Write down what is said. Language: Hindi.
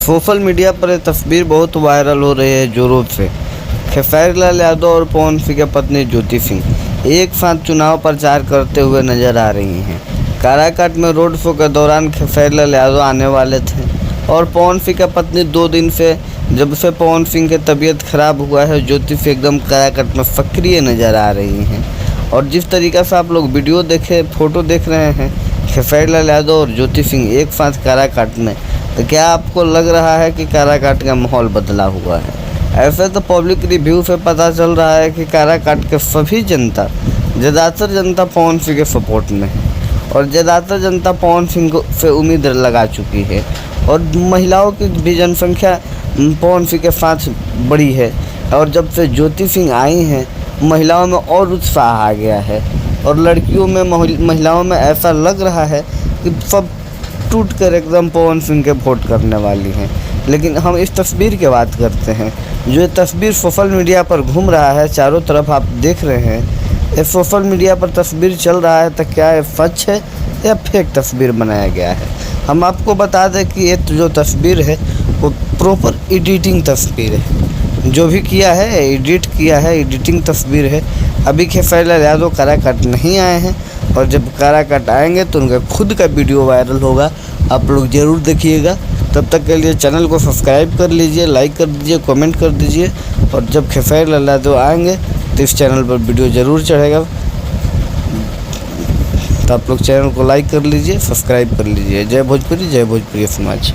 सोशल मीडिया पर यह तस्वीर बहुत वायरल हो रही है जोरों से। खेसारी लाल यादव और पवन सिंह की पत्नी ज्योति सिंह एक साथ चुनाव प्रचार करते हुए नजर आ रही हैं। काराकाट में रोड शो के दौरान खेसारी लाल यादव आने वाले थे और पवन सिंह की पत्नी 2 दिन से जब से पवन सिंह की तबीयत खराब हुआ है, ज्योति सिंह एकदम काराकाट में सक्रिय नजर आ रही हैं। और जिस तरीक़े से आप लोग वीडियो देखे, फोटो देख रहे हैं खेसारी लाल यादव और ज्योति सिंह एक साथ काराकाट में, तो क्या आपको लग रहा है कि काराकाट का माहौल बदला हुआ है? ऐसे तो पब्लिक रिव्यू से पता चल रहा है कि काराकाट के सभी जनता, ज़्यादातर जनता पवन सिंह के सपोर्ट में है और ज़्यादातर जनता पवन सिंह से उम्मीद लगा चुकी है। और महिलाओं की भी जनसंख्या पवन सिंह के साथ बड़ी है और जब से ज्योति सिंह आई हैं, महिलाओं में और उत्साह आ गया है और लड़कियों में, महिलाओं में ऐसा लग रहा है कि सब टूट कर एकदम पवन सिंह के वोट करने वाली हैं। लेकिन हम इस तस्वीर की बात करते हैं, जो ये तस्वीर सोशल मीडिया पर घूम रहा है, चारों तरफ आप देख रहे हैं, ये सोशल मीडिया पर तस्वीर चल रहा है, तो क्या ये सच है या फेक तस्वीर बनाया गया है? हम आपको बता दें कि ये जो तस्वीर है वो प्रॉपर एडिटिंग तस्वीर है। जो भी किया है एडिट किया है, एडिटिंग तस्वीर है। अभी खेसारी लाल यादव काराकाट नहीं आए हैं और जब काराकाट आएंगे तो उनका खुद का वीडियो वायरल होगा, आप लोग ज़रूर देखिएगा। तब तक के लिए चैनल को सब्सक्राइब कर लीजिए, लाइक कर दीजिए, कमेंट कर दीजिए और जब खेसारी लाल यादव आएंगे तो इस चैनल पर वीडियो ज़रूर चढ़ेगा। तो आप लोग चैनल को लाइक कर लीजिए, सब्सक्राइब कर लीजिए। जय भोजपुरी, जय भोजपुरी समाज।